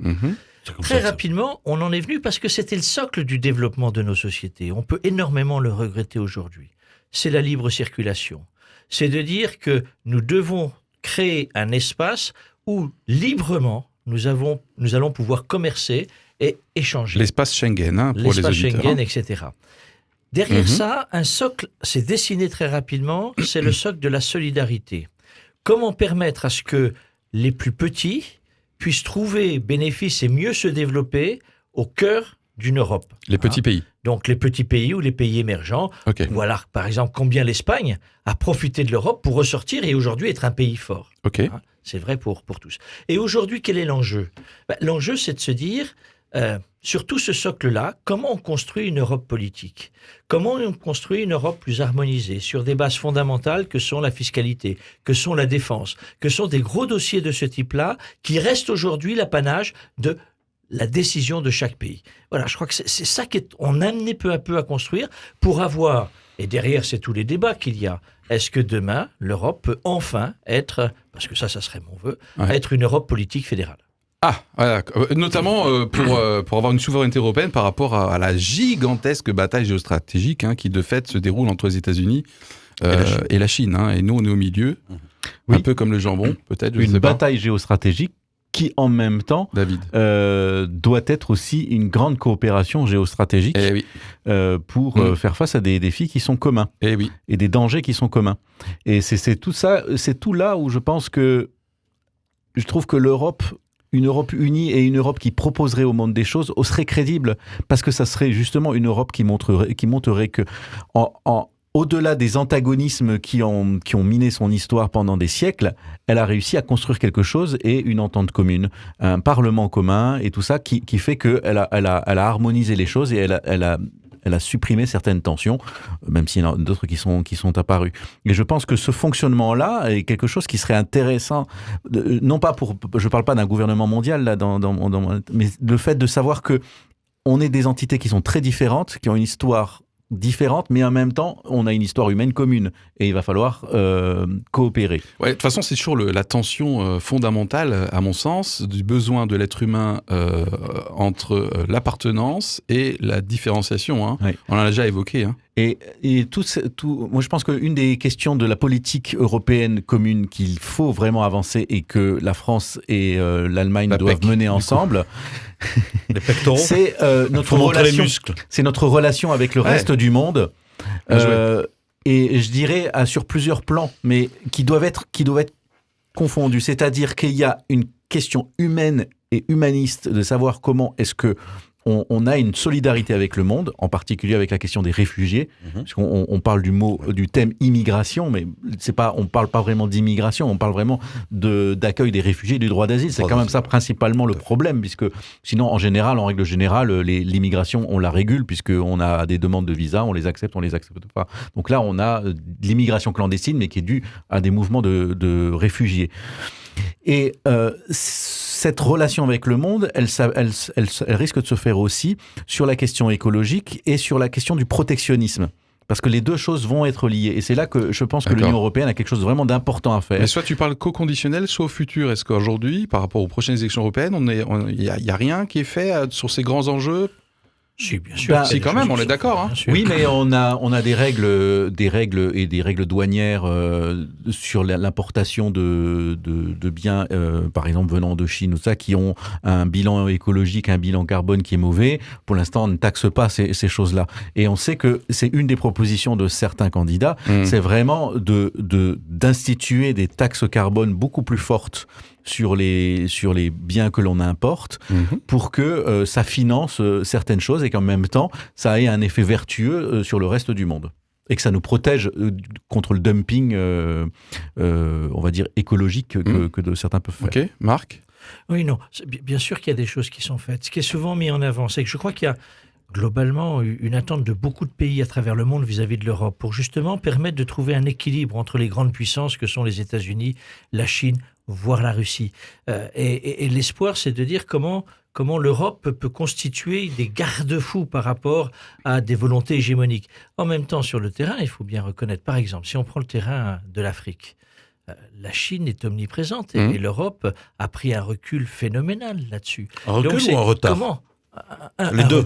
Très rapidement, on en est venu parce que c'était le socle du développement de nos sociétés. On peut énormément le regretter aujourd'hui. C'est la libre circulation. C'est de dire que nous devons créer un espace où librement nous allons pouvoir commercer et échanger. L'espace Schengen, hein, pour les L'espace auditeurs. Schengen, etc. Derrière ça, un socle s'est dessiné très rapidement, c'est le socle de la solidarité. Comment permettre à ce que les plus petits puissent trouver bénéfice et mieux se développer au cœur d'une Europe. Les petits pays. Donc les petits pays ou les pays émergents. Ok. Ou alors, par exemple, combien l'Espagne a profité de l'Europe pour ressortir et aujourd'hui être un pays fort. Ok. C'est vrai pour tous. Et aujourd'hui, quel est l'enjeu ? L'enjeu, c'est de se dire, sur tout ce socle-là, comment on construit une Europe politique ? Comment on construit une Europe plus harmonisée sur des bases fondamentales que sont la fiscalité, que sont la défense, que sont des gros dossiers de ce type-là qui restent aujourd'hui l'apanage de la décision de chaque pays. Voilà, je crois que c'est ça qu'on a amené peu à peu à construire pour avoir, et derrière c'est tous les débats qu'il y a, est-ce que demain l'Europe peut enfin être, parce que ça serait mon vœu, être une Europe politique fédérale. Ah, voilà. Notamment pour avoir une souveraineté européenne par rapport à la gigantesque bataille géostratégique qui de fait se déroule entre les États-Unis et la Chine. Et nous, on est au milieu, un peu comme le jambon, peut-être. Une bataille géostratégique qui, en même temps, David, doit être aussi une grande coopération géostratégique pour faire face à des défis qui sont communs et des dangers qui sont communs. Et c'est tout ça, c'est tout là où je pense que je trouve que l'Europe, une Europe unie et une Europe qui proposerait au monde des choses, serait crédible parce que ça serait justement une Europe qui montrerait que au-delà des antagonismes qui ont miné son histoire pendant des siècles, elle a réussi à construire quelque chose et une entente commune, un parlement commun et tout ça qui fait qu'elle a harmonisé les choses et elle a supprimé certaines tensions, même s'il y en a d'autres qui sont apparues. Et je pense que ce fonctionnement-là est quelque chose qui serait intéressant, non pas je parle pas d'un gouvernement mondial là, mais le fait de savoir que on est des entités qui sont très différentes, qui ont une histoire différentes, mais en même temps, on a une histoire humaine commune et il va falloir coopérer. Ouais, de toute façon, c'est toujours la tension fondamentale, à mon sens, du besoin de l'être humain entre l'appartenance et la différenciation. Ouais. On en a déjà évoqué. Et moi, je pense qu'une des questions de la politique européenne commune qu'il faut vraiment avancer et que la France et l'Allemagne doivent mener ensemble, les pectoraux, c'est notre relation. C'est notre relation avec le reste du monde. Et je dirais sur plusieurs plans, mais qui doivent être confondus. C'est-à-dire qu'il y a une question humaine et humaniste de savoir comment est-ce que on a une solidarité avec le monde, en particulier avec la question des réfugiés, parce qu'on parle du thème immigration, mais on parle pas vraiment d'immigration, on parle vraiment d'accueil des réfugiés et du droit d'asile. C'est quand même ça principalement le problème, puisque sinon, en règle générale, l'immigration, on la régule, puisqu'on a des demandes de visa, on les accepte pas. Donc là, on a de l'immigration clandestine, mais qui est due à des mouvements de réfugiés. Et cette relation avec le monde, elle risque de se faire aussi sur la question écologique et sur la question du protectionnisme. Parce que les deux choses vont être liées. Et c'est là que je pense que l'Union européenne a quelque chose vraiment d'important à faire. Mais soit tu parles co-conditionnel, soit au futur. Est-ce qu'aujourd'hui, par rapport aux prochaines élections européennes, il n'y a rien qui est fait sur ces grands enjeux ? Si, bien sûr. Bah, il y a Si, des quand choses même, on qui est sont d'accord, faites, hein. bien sûr. Oui, mais on a des règles douanières sur l'importation de biens, par exemple venant de Chine ou ça, qui ont un bilan écologique, un bilan carbone qui est mauvais. Pour l'instant, on ne taxe pas ces choses-là. Et on sait que c'est une des propositions de certains candidats, c'est vraiment d'instituer des taxes carbone beaucoup plus fortes sur les biens que l'on importe, pour que ça finance certaines choses et qu'en même temps, ça ait un effet vertueux sur le reste du monde. Et que ça nous protège contre le dumping, on va dire, écologique que de certains peuvent faire. Ok, Marc? Oui, non, bien sûr qu'il y a des choses qui sont faites. Ce qui est souvent mis en avant, c'est que je crois qu'il y a globalement une attente de beaucoup de pays à travers le monde vis-à-vis de l'Europe pour justement permettre de trouver un équilibre entre les grandes puissances que sont les États-Unis, la Chine, voire la Russie. Et l'espoir, c'est de dire comment l'Europe peut constituer des garde-fous par rapport à des volontés hégémoniques. En même temps, sur le terrain, il faut bien reconnaître, par exemple, si on prend le terrain de l'Afrique, la Chine est omniprésente et l'Europe a pris un recul phénoménal là-dessus. Un recul Donc, ou un retard? Comment Les deux.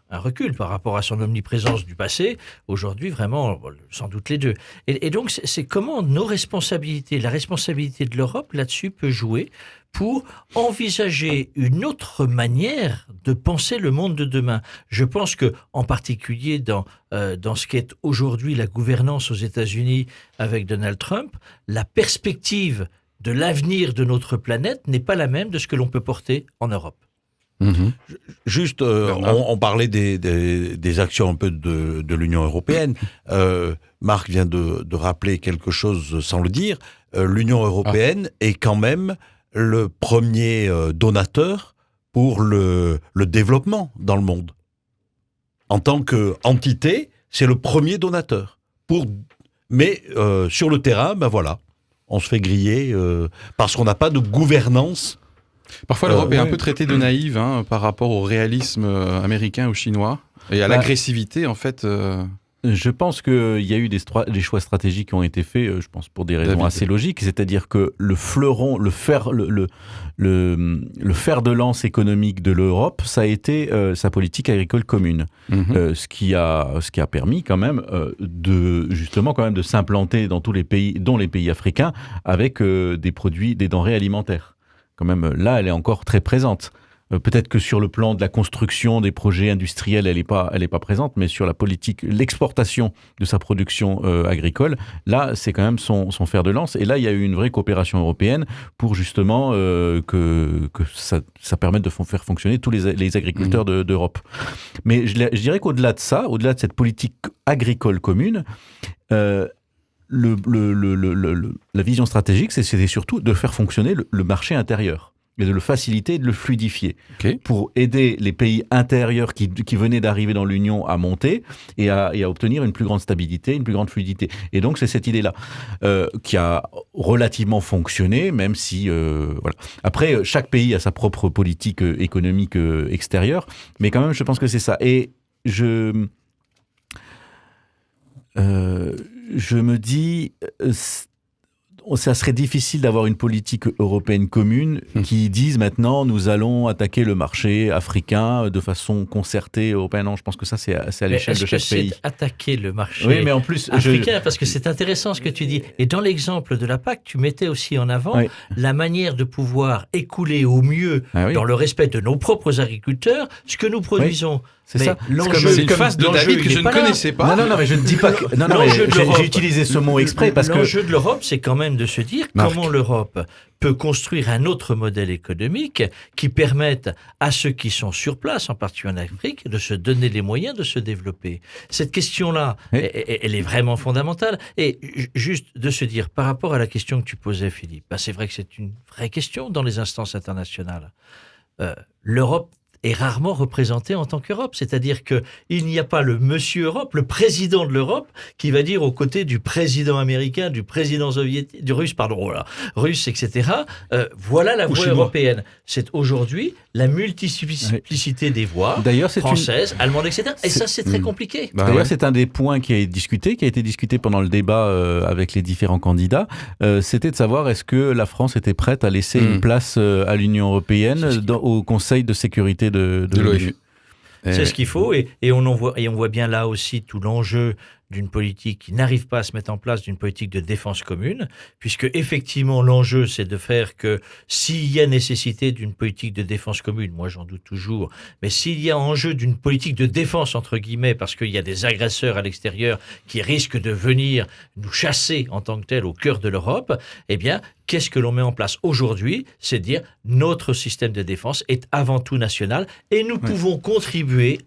Un recul par rapport à son omniprésence du passé. Aujourd'hui, vraiment, sans doute les deux. Et donc, c'est comment nos responsabilités, la responsabilité de l'Europe là-dessus peut jouer pour envisager une autre manière de penser le monde de demain. Je pense que, en particulier dans ce qu'est aujourd'hui la gouvernance aux États-Unis avec Donald Trump, la perspective de l'avenir de notre planète n'est pas la même de ce que l'on peut porter en Europe. Juste, Bernard. on parlait des actions un peu de l'Union européenne. Marc vient de rappeler quelque chose sans le dire. L'Union européenne est quand même le premier donateur pour le développement dans le monde. En tant qu'entité, c'est le premier donateur. Mais sur le terrain, ben voilà, on se fait griller parce qu'on n'a pas de gouvernance. Parfois, l'Europe est un ouais. peu traitée de naïve par rapport au réalisme américain ou chinois et à l'agressivité, en fait. Je pense qu'il y a eu des choix stratégiques qui ont été faits, je pense pour des raisons David. assez logiques, c'est-à-dire que le fleuron, le fer de lance économique de l'Europe, ça a été sa politique agricole commune, ce qui a permis quand même de s'implanter dans tous les pays, dont les pays africains, avec des produits, des denrées alimentaires. Quand même, là, elle est encore très présente. Peut-être que sur le plan de la construction des projets industriels, elle est pas présente, mais sur la politique, l'exportation de sa production agricole, là, c'est quand même son fer de lance. Et là, il y a eu une vraie coopération européenne pour justement que ça permette de faire fonctionner tous les agriculteurs d'Europe. Mais je dirais qu'au-delà de ça, au-delà de cette politique agricole commune, la vision stratégique, c'était surtout de faire fonctionner le marché intérieur et de le faciliter et de le fluidifier pour aider les pays intérieurs qui venaient d'arriver dans l'Union à monter et à obtenir une plus grande stabilité, une plus grande fluidité. Et donc, c'est cette idée-là qui a relativement fonctionné, même si... voilà. Après, chaque pays a sa propre politique économique extérieure, mais quand même, je pense que c'est ça. Et je me dis, ça serait difficile d'avoir une politique européenne commune qui dise maintenant nous allons attaquer le marché africain de façon concertée européenne. Non, je pense que ça c'est à l'échelle de chaque pays. Est-ce que c'est attaquer le marché Oui, mais en plus, africain parce que c'est intéressant ce que tu dis. Et dans l'exemple de la PAC, tu mettais aussi en avant la manière de pouvoir écouler au mieux, dans le respect de nos propres agriculteurs, ce que nous produisons. C'est ça. C'est une phase de David que je ne connaissais pas. Non, mais je ne dis pas que... Non, mais j'ai utilisé ce mot exprès parce que... L'enjeu de l'Europe, c'est quand même de se dire comment l'Europe peut construire un autre modèle économique qui permette à ceux qui sont sur place, en particulier en Afrique, de se donner les moyens de se développer. Cette question-là, elle est vraiment fondamentale. Et juste de se dire, par rapport à la question que tu posais, Philippe, c'est vrai que c'est une vraie question dans les instances internationales. L'Europe est rarement représentée en tant qu'Europe. C'est-à-dire qu'il n'y a pas le monsieur Europe, le président de l'Europe, qui va dire aux côtés du président américain, du président soviétique, du russe, russe, etc. Voilà la voie européenne. C'est aujourd'hui la multiplicité des voix, françaises, allemandes, etc. Et ça, c'est très compliqué. D'ailleurs, c'est un des points qui a été discuté pendant le débat avec les différents candidats. C'était de savoir est-ce que la France était prête à laisser une place à l'Union européenne au Conseil de sécurité de l'ONU. C'est ce qu'il faut, et on voit bien là aussi tout l'enjeu d'une politique qui n'arrive pas à se mettre en place, d'une politique de défense commune, puisque effectivement l'enjeu c'est de faire que s'il y a nécessité d'une politique de défense commune, moi j'en doute toujours, mais s'il y a enjeu d'une politique de défense entre guillemets, parce qu'il y a des agresseurs à l'extérieur qui risquent de venir nous chasser en tant que tels au cœur de l'Europe, eh bien qu'est-ce que l'on met en place aujourd'hui? C'est dire notre système de défense est avant tout national et nous pouvons contribuer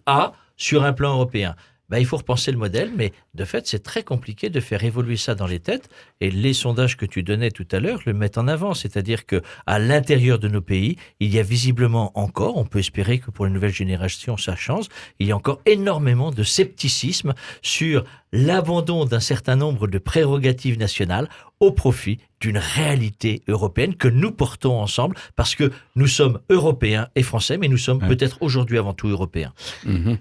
sur un plan européen. Il faut repenser le modèle, mais de fait, c'est très compliqué de faire évoluer ça dans les têtes. Et les sondages que tu donnais tout à l'heure le mettent en avant. C'est-à-dire qu'à l'intérieur de nos pays, il y a visiblement encore, on peut espérer que pour les nouvelles générations, ça change, il y a encore énormément de scepticisme sur l'abandon d'un certain nombre de prérogatives nationales au profit d'une réalité européenne que nous portons ensemble parce que nous sommes Européens et Français, mais nous sommes peut-être aujourd'hui avant tout Européens. Mmh.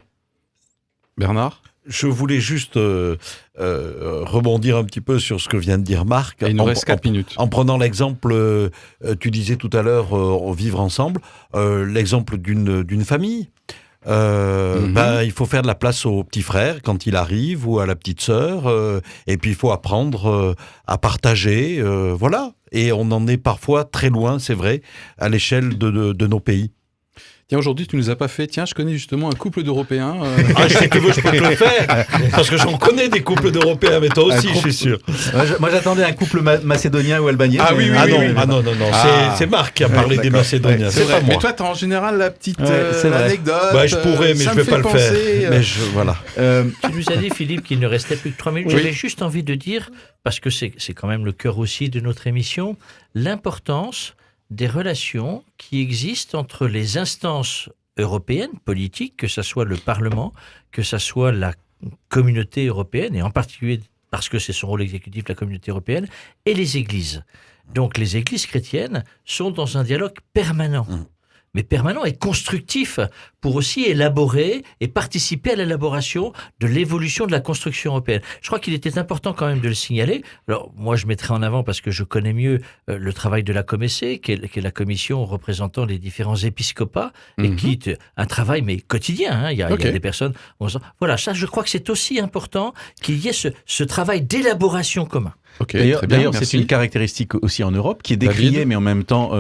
Bernard ? Je voulais juste rebondir un petit peu sur ce que vient de dire Marc. Il nous reste 4 minutes. En prenant l'exemple, tu disais tout à l'heure, vivre ensemble, l'exemple d'une famille. Il faut faire de la place au petit frère quand il arrive ou à la petite sœur, et puis il faut apprendre à partager, voilà. Et on en est parfois très loin, c'est vrai, à l'échelle de nos pays. Tiens, aujourd'hui, tu nous as pas fait. Tiens, je connais justement un couple d'Européens. Si tu veux, je peux te le faire. Parce que j'en connais des couples d'Européens, mais toi aussi, je suis sûr. Moi, j'attendais un couple macédonien ou albanien. Non. C'est Marc qui a parlé des Macédoniens. C'est pas moi. Mais toi, t'as en général la petite anecdote. Je pourrais, mais je vais pas le faire. Mais voilà. Tu nous as dit, Philippe, qu'il ne restait plus que 3 minutes. Oui. J'avais juste envie de dire, parce que c'est quand même le cœur aussi de notre émission, l'importance des relations qui existent entre les instances européennes, politiques, que ce soit le Parlement, que ce soit la communauté européenne, et en particulier parce que c'est son rôle exécutif, la communauté européenne, et les églises. Donc les églises chrétiennes sont dans un dialogue permanent. Mais permanent et constructif pour aussi élaborer et participer à l'élaboration de l'évolution de la construction européenne. Je crois qu'il était important quand même de le signaler. Alors, moi, je mettrai en avant parce que je connais mieux le travail de la COMECE, qui est la commission représentant les différents épiscopats, et qui est un travail, mais quotidien. Il y a des personnes... Voilà, ça, je crois que c'est aussi important qu'il y ait ce travail d'élaboration commun. D'ailleurs, c'est une caractéristique aussi en Europe qui est décriée, mais en même temps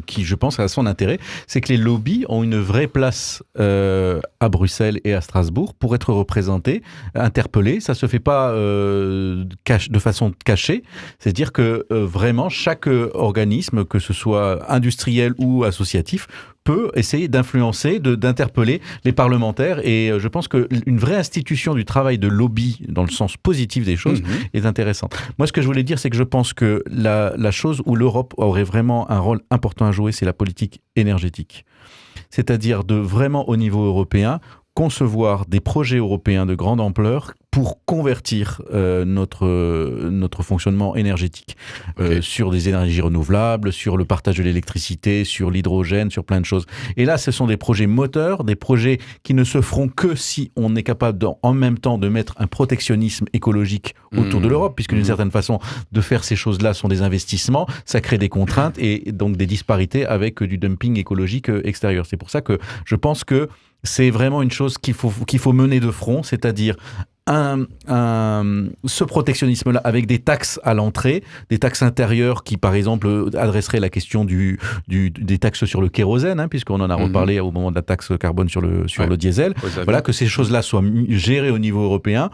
qui, je pense, a son intérêt. C'est que les lobbies ont une vraie place à Bruxelles et à Strasbourg pour être représentés, interpellés. Ça se fait pas de façon cachée. C'est-à-dire que vraiment chaque organisme, que ce soit industriel ou associatif, peut essayer d'influencer, d'interpeller les parlementaires. Et je pense qu'une vraie institution du travail de lobby, dans le sens positif des choses, est intéressante. Moi, ce que je voulais dire, c'est que je pense que la chose où l'Europe aurait vraiment un rôle important à jouer, c'est la politique énergétique. C'est-à-dire de vraiment, au niveau européen, concevoir des projets européens de grande ampleur pour convertir notre fonctionnement énergétique sur des énergies renouvelables, sur le partage de l'électricité, sur l'hydrogène, sur plein de choses. Et là, ce sont des projets moteurs, des projets qui ne se feront que si on est capable en même temps de mettre un protectionnisme écologique autour de l'Europe, puisque d'une certaine façon, de faire ces choses-là sont des investissements, ça crée des contraintes et donc des disparités avec du dumping écologique extérieur. C'est pour ça que je pense que c'est vraiment une chose qu'il faut mener de front, c'est-à-dire ce protectionnisme-là avec des taxes à l'entrée, des taxes intérieures qui, par exemple, adresseraient la question des taxes sur le kérosène, puisqu'on en a reparlé au moment de la taxe carbone sur le diesel. Voilà, que ces choses-là soient gérées au niveau européen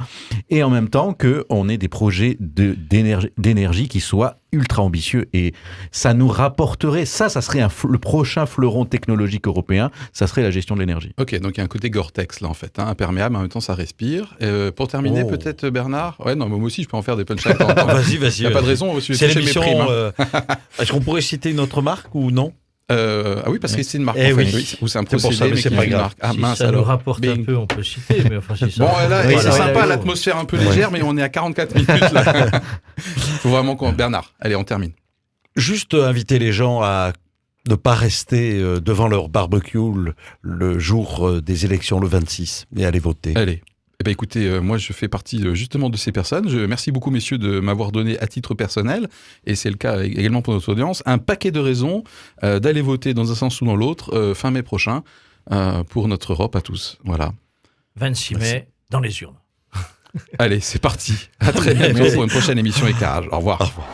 et en même temps qu'on ait des projets d'énergie qui soient ultra ambitieux et ça nous rapporterait, ça serait le prochain fleuron technologique européen, ça serait la gestion de l'énergie. Ok, donc il y a un côté Gore-Tex là en fait, imperméable, en même temps ça respire. Pour terminer peut-être Bernard, moi aussi je peux en faire des punchlines. Vas-y. Il n'y a pas de raison, c'est l'émission. Est-ce qu'on pourrait citer une autre marque ou non? Oui, parce que c'est une marque. Ou c'est un procédé, mais c'est pas grave. Si ça nous rapporte un peu, on peut citer. Mais enfin, si ça... Bon, là, c'est sympa, l'atmosphère un peu légère, mais on est à 44 minutes là. Faut vraiment Bernard, allez, on termine. Juste inviter les gens à ne pas rester devant leur barbecue le jour des élections, le 26, et aller voter. Allez. Écoutez, moi je fais partie justement de ces personnes. Merci beaucoup messieurs de m'avoir donné à titre personnel, et c'est le cas également pour notre audience, un paquet de raisons d'aller voter dans un sens ou dans l'autre fin mai prochain. pour notre Europe à tous. Voilà. 26 mai, dans les urnes. Allez, c'est parti. À très bientôt pour une prochaine émission Éclairage. Au revoir. Au revoir.